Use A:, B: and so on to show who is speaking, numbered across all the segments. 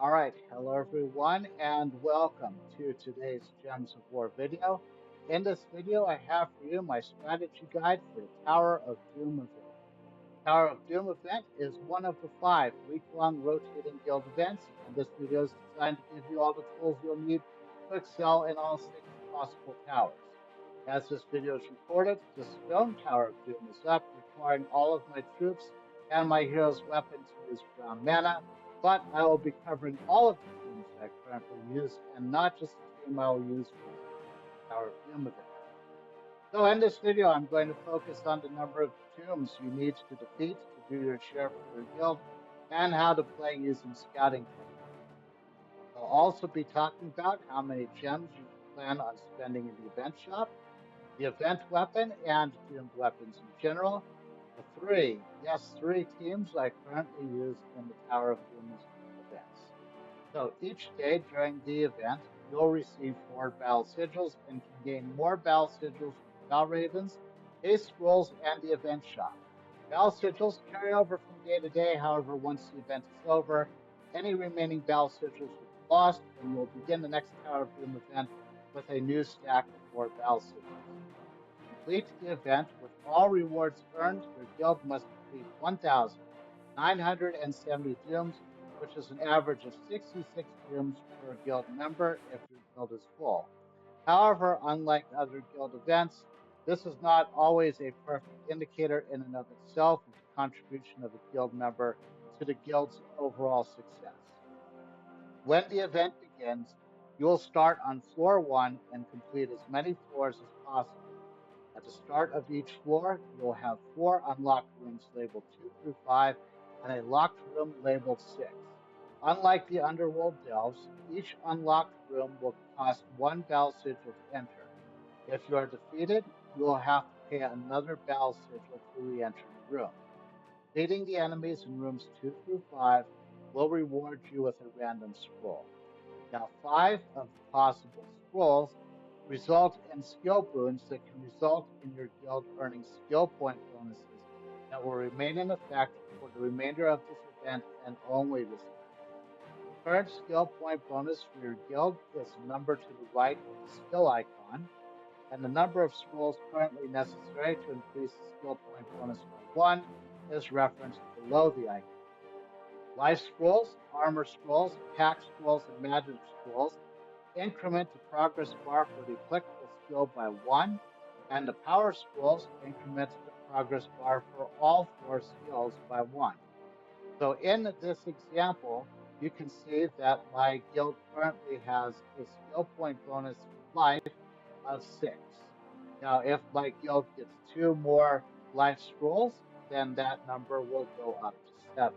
A: All right, hello everyone, and welcome to today's Gems of War video. In this video, I have for you my strategy guide for the Tower of Doom event. Tower of Doom event is one of the 5 week-long rotating guild events, and this video is designed to give you all the tools you'll need to excel in all 6 possible towers. As this video is recorded, the Stone Tower of Doom is up, requiring all of my troops and my hero's weapon to use brown mana, but I will be covering all of the teams I currently use, and not just the team I will use for the Tower of Doom event. So in this video, I'm going to focus on the number of tombs you need to defeat to do your share for your guild, and how to play using scouting techniques. I'll also be talking about how many gems you plan on spending in the event shop, the event weapon, and doomed weapons in general. The three teams I currently use in the Tower of Doom's events. So each day during the event, you'll receive 4 battle sigils and can gain more battle sigils from Battle Ravens, Ace Scrolls, and the event shop. Battle sigils carry over from day to day, however, once the event is over, any remaining battle sigils will be lost, and you'll begin the next Tower of Doom event with a new stack of 4 battle sigils. To complete the event with all rewards earned, your guild must complete 1,970 dooms, which is an average of 66 dooms per guild member if your guild is full. However, unlike other guild events, this is not always a perfect indicator in and of itself of the contribution of a guild member to the guild's overall success. When the event begins, you will start on floor 1 and complete as many floors as possible. At the start of each floor, you will have 4 unlocked rooms labeled 2 through 5 and a locked room labeled 6. Unlike the Underworld Delves, each unlocked room will cost 1 battle sigil to enter. If you are defeated, you will have to pay another battle sigil to re-enter the room. Defeating the enemies in rooms 2 through 5 will reward you with a random scroll. Now, 5 of the possible scrolls result in skill boons that can result in your guild earning skill point bonuses that will remain in effect for the remainder of this event and only this event. Current skill point bonus for your guild is the number to the right of the skill icon, and the number of scrolls currently necessary to increase the skill point bonus by 1 is referenced below the icon. Life scrolls, armor scrolls, pack scrolls, and magic scrolls increment the progress bar for the applicable skill by 1, and the power scrolls increment the progress bar for all 4 skills by 1. So in this example, you can see that my guild currently has a skill point bonus for life of 6. Now, if my guild gets 2 more life scrolls, then that number will go up to 7.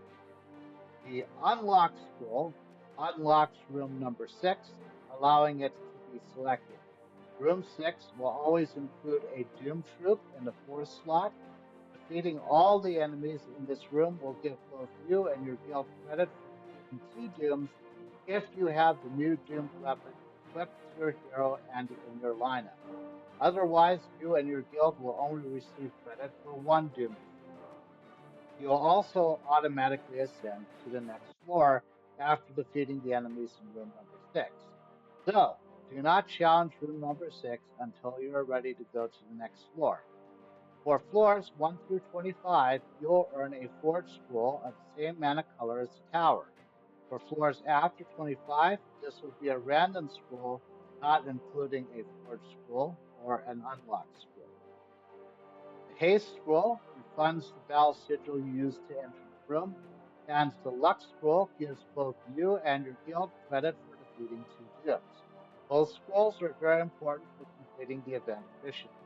A: The unlocked scroll unlocks room number 6, allowing it to be selected. Room 6 will always include a Doom Troop in the 4th slot. Defeating all the enemies in this room will give both you and your guild credit for defeating 2 Dooms if you have the new Doomed weapon equipped to your hero and in your lineup. Otherwise, you and your guild will only receive credit for 1 Doom defeat. You'll also automatically ascend to the next floor after defeating the enemies in room number 6. So, do not challenge room number 6 until you are ready to go to the next floor. For floors 1 through 25, you'll earn a forge scroll of the same mana color as the tower. For floors after 25, this will be a random scroll, not including a forge scroll or an unlocked scroll. The haste scroll refunds the battle sigil you used to enter the room, and the luck scroll gives both you and your guild credit for defeating 2 dooms. Both scrolls are very important for completing the event efficiently.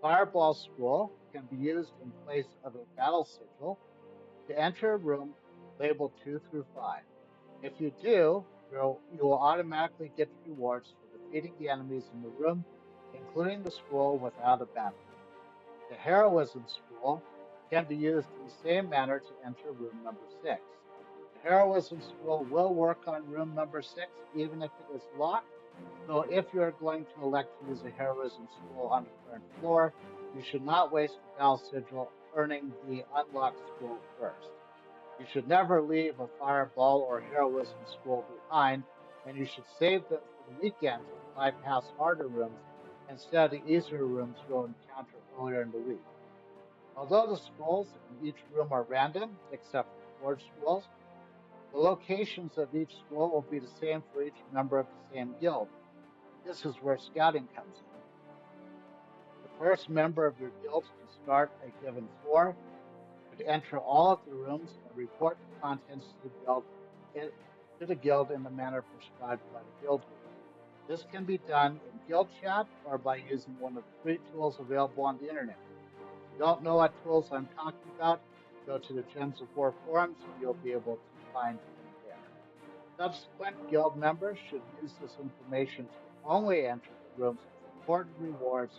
A: Fireball scroll can be used in place of a battle sigil to enter a room labeled 2 through 5. If you do, you will automatically get rewards for defeating the enemies in the room, including the scroll without a battle. The heroism scroll can be used in the same manner to enter room number 6. The heroism scroll will work on room number 6 even if it is locked, so if you are going to elect to use a heroism scroll on the current floor, you should not waste the battle sigil earning the unlocked scroll first. You should never leave a fireball or heroism scroll behind, and you should save them for the weekend to bypass harder rooms instead of the easier rooms you'll encounter earlier in the week. Although the scrolls in each room are random, except for forge scrolls, the locations of each scroll will be the same for each member of the same guild. This is where scouting comes in. The first member of your guild to start a given floor should enter all of the rooms and report the contents to the guild in the manner prescribed by the guild leader. This can be done in guild chat or by using one of the free tools available on the internet. If you don't know what tools I'm talking about, go to the Gems of War forums and you'll be able to find them there. Subsequent guild members should use this information to only enter the rooms with important rewards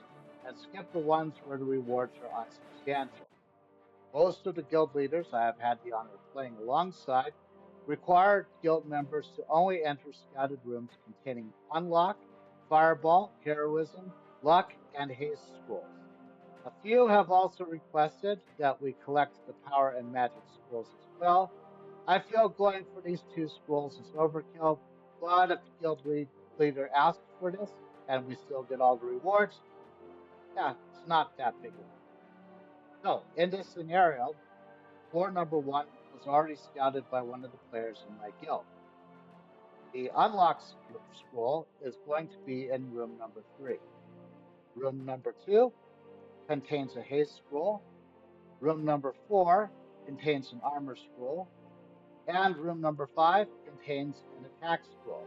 A: and skip the ones where the rewards are unsubstantial. Most of the guild leaders I have had the honor of playing alongside require guild members to only enter scouted rooms containing unlock, fireball, heroism, luck, and haste scrolls. A few have also requested that we collect the power and magic scrolls as well. I feel going for these two scrolls is overkill, but if the leader asks for this and we still get all the rewards, yeah, it's not that big of a deal. So, in this scenario, floor number one was already scouted by one of the players in my guild. The unlock scroll is going to be in room number 3. Room number 2 contains a haste scroll. Room number 4 contains an armor scroll. And room number 5 contains an attack scroll.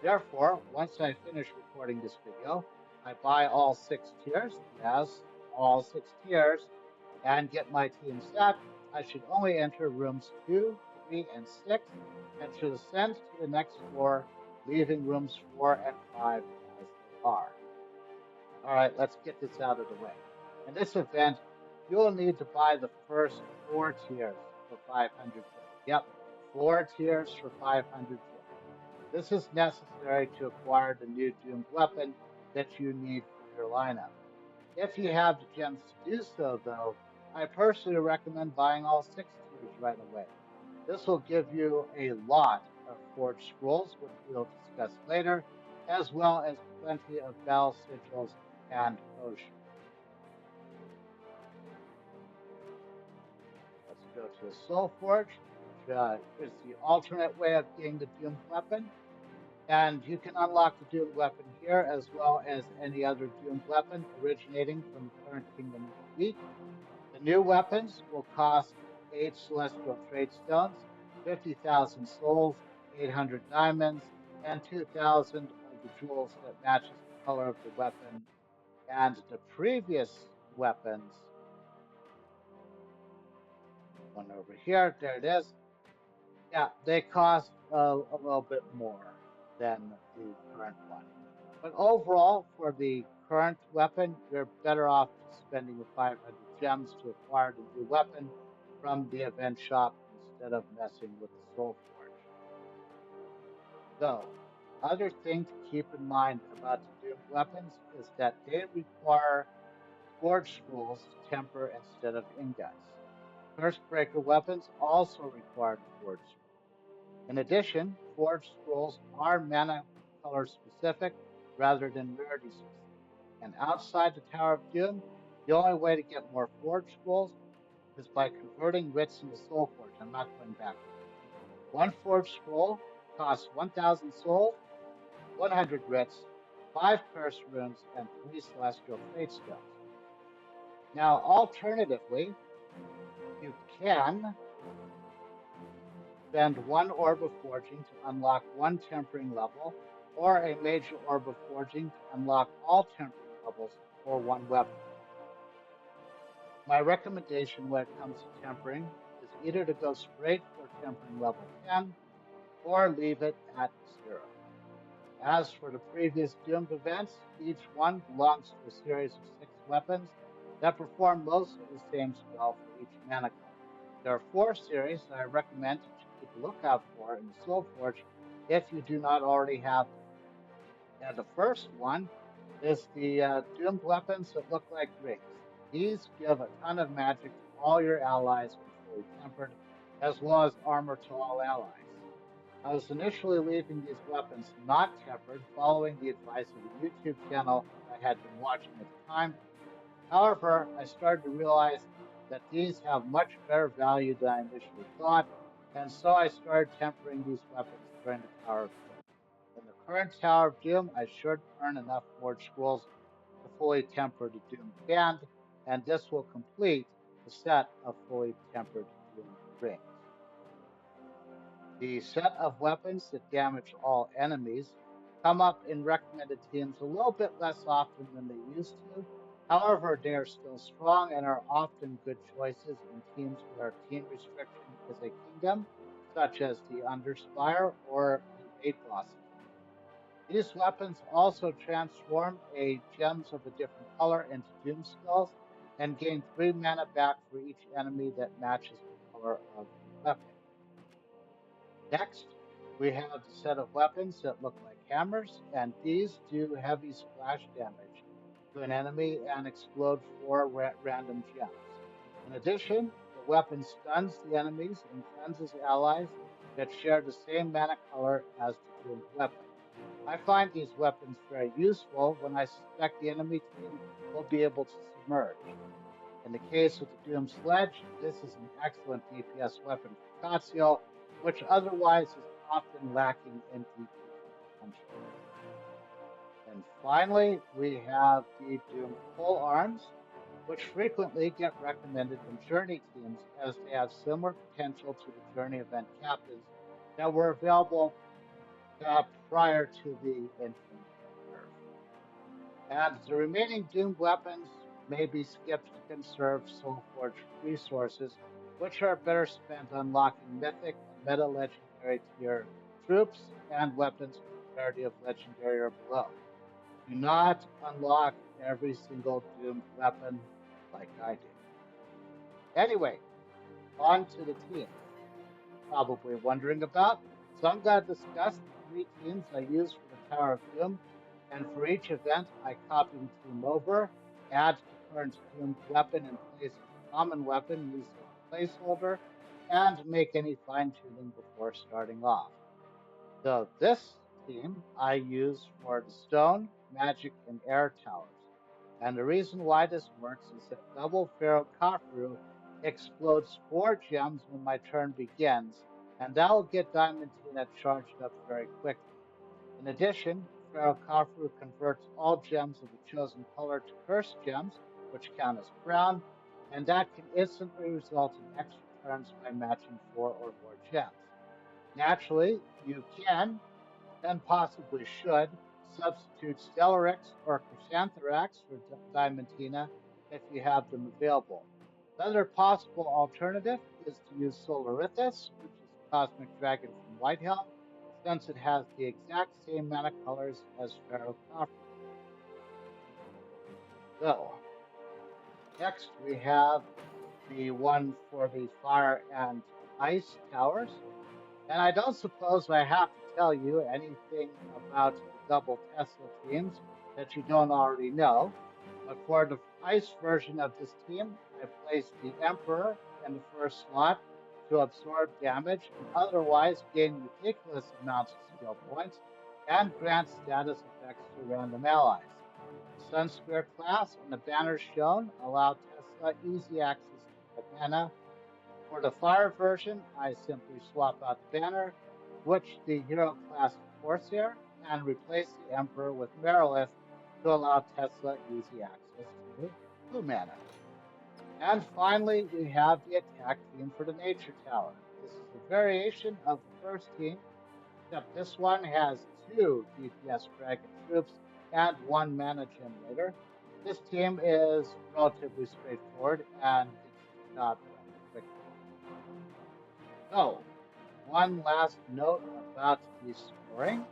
A: Therefore, once I finish recording this video, I buy all 6 tiers, yes, all 6 tiers, and get my team set. I should only enter rooms 2, 3, and 6, and should ascend to the next floor, leaving rooms 4 and 5 as they are. All right, let's get this out of the way. In this event, you'll need to buy the first 4 tiers for 500 gems. Yep, 4 tiers for 500 gems. This is necessary to acquire the new doomed weapon that you need for your lineup. If you have the gems to do so, though, I personally recommend buying all 6 tiers right away. This will give you a lot of forged scrolls, which we'll discuss later, as well as plenty of battle sigils and potions. Let's go to the Soul Forge, which is the alternate way of getting the doomed weapon. And you can unlock the doomed weapon here, as well as any other doomed weapon originating from the current Kingdom of the Week. The new weapons will cost 8 celestial trade stones, 50,000 souls, 800 diamonds, and 2,000 of the jewels that matches the color of the weapon. And the previous weapons, one over here, there it is. Yeah, they cost a little bit more than the current one. But overall, for the current weapon, you're better off just spending the 500 gems to acquire the new weapon from the event shop instead of messing with the Soul Forge. So, other thing to keep in mind about the doomed weapons is that they require forge scrolls to temper instead of ingots. Curse breaker weapons also require the forge scroll. In addition, forged scrolls are mana color specific rather than rarity specific. And outside the Tower of Doom, the only way to get more forged scrolls is by converting writs into soul forge. I'm not going backwards. One forged scroll costs 1,000 souls, 100 writs, 5 curse runes, and 3 celestial trade stones. Now, alternatively, you can spend 1 orb of forging to unlock 1 tempering level, or a major orb of forging to unlock all tempering levels for 1 weapon. My recommendation when it comes to tempering is either to go straight for tempering level 10 or leave it at 0. As for the previous doomed events, each one belongs to a series of 6 weapons that perform mostly the same spell for each mana color. There are 4 series that I recommend that you keep a lookout for in the Soul Forge if you do not already have them. And the first one is the doomed weapons that look like rings. These give a ton of magic to all your allies when fully tempered, as well as armor to all allies. I was initially leaving these weapons not tempered, following the advice of a YouTube channel I had been watching at the time. However, I started to realize that these have much better value than I initially thought, and so I started tempering these weapons during the Tower of Doom. In the current Tower of Doom, I should earn enough Forge Scrolls to fully temper the Doom band, and this will complete the set of fully tempered Doom rings. The set of weapons that damage all enemies come up in recommended teams a little bit less often than they used to. However, they are still strong and are often good choices in teams where team restriction is a kingdom, such as the Underspire or the Raid bosses. These weapons also transform a gems of a different color into Doom Skulls and gain 3 mana back for each enemy that matches the color of the weapon. Next, we have the set of weapons that look like hammers, and these do heavy splash damage to an enemy and explode 4 random gems. In addition, the weapon stuns the enemies and cleanses allies that share the same mana color as the doomed weapon. I find these weapons very useful when I suspect the enemy team will be able to submerge. In the case of the Doom Sledge, this is an excellent DPS weapon for Cassio, which otherwise is often lacking in DPS potential. And finally, we have the Doom Pole Arms, which frequently get recommended in Journey teams as they have similar potential to the Journey event captains that were available prior to the Infinite nerf. And the remaining Doom weapons may be skipped to conserve Soulforge resources, which are better spent unlocking mythic and meta legendary tier troops and weapons with parity of legendary or below. Do not unlock every single Doomed weapon like I did. Anyway, on to the teams. Probably wondering about. So I'm going to discuss the 3 teams I use for the Tower of Doom, and for each event, I copy the team over, add the current doomed weapon in place of the common weapon used as a placeholder, and make any fine tuning before starting off. So this team I use for the stone, magic, and air towers. And the reason why this works is that double Pharaoh Khafre explodes 4 gems when my turn begins, and that will get Diamantina charged up very quickly. In addition, Pharaoh Khafre converts all gems of the chosen color to cursed gems, which count as brown, and that can instantly result in extra turns by matching 4 or more gems. Naturally, you can, and possibly should, substitute Stellarex or Chrysantherax for Diamantina if you have them available. Another possible alternative is to use Solarithus, which is a cosmic dragon from Whitehelm, since it has the exact same mana colors as Pharaoh Khafre. So, next we have the one for the fire and ice towers. And I don't suppose I have to tell you anything about the double Tesla teams that you don't already know. But for the ice version of this team, I placed the Emperor in the first slot to absorb damage and otherwise gain ridiculous amounts of skill points and grant status effects to random allies. The Sunspear class and the banners shown allow Tesla easy access to mana. For the fire version, I simply swap out the banner, switch the hero class to Corsair, and replace the Emperor with Merilith to allow Tesla easy access to blue mana. And finally, we have the attack team for the Nature Tower. This is a variation of the first team, except this one has 2 DPS Dragon troops and 1 mana generator. This team is relatively straightforward and gets the job done quickly. So, one last note about the scoring.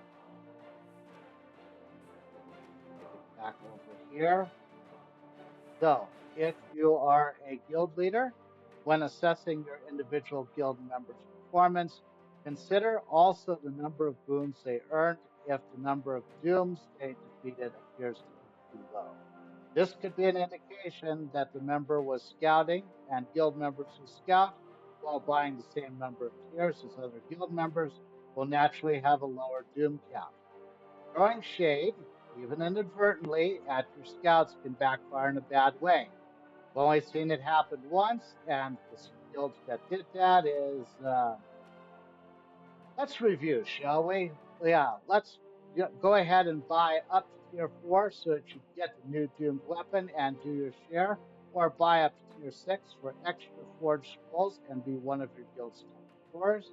A: Take it back over here. So, if you are a guild leader, when assessing your individual guild members' performance, consider also the number of boons they earned if the number of dooms they defeated appears to be too low. This could be an indication that the member was scouting, and guild members who scout while buying the same number of tiers as other guild members will naturally have a lower doom count. Throwing shade, even inadvertently, at your scouts can backfire in a bad way. I've only seen it happen once, and the guilds that did that is let's review, shall we? Yeah, let's go ahead and buy up to tier 4 so that you get the new doomed weapon and do your share, or buy up to tier 6 for extra forged scrolls and be one of your guild's top scorers.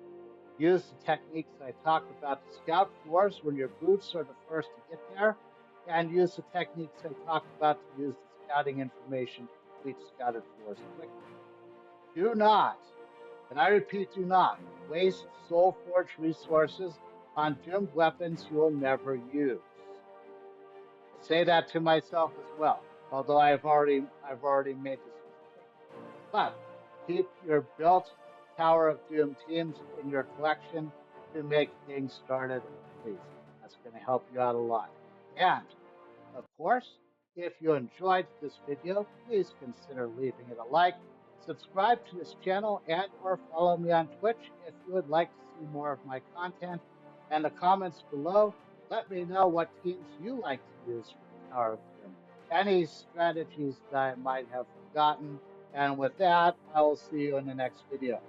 A: Use the techniques I talked about to scout floors when your boots are the first to get there, and use the techniques I talked about to use the scouting information to complete scouted floors quickly. Do not, and I repeat, do not waste soul forge resources on doomed weapons you will never use. I say that to myself as well, although I've already made this mistake. But keep your built Tower of Doom teams in your collection to make getting started a breeze. That's going to help you out a lot. And of course, if you enjoyed this video, please consider leaving it a like, subscribe to this channel, and or follow me on Twitch if you would like to see more of my content. And the comments below, let me know what teams you like to use for the Tower of Doom, any strategies that I might have forgotten. And with that, I will see you in the next video.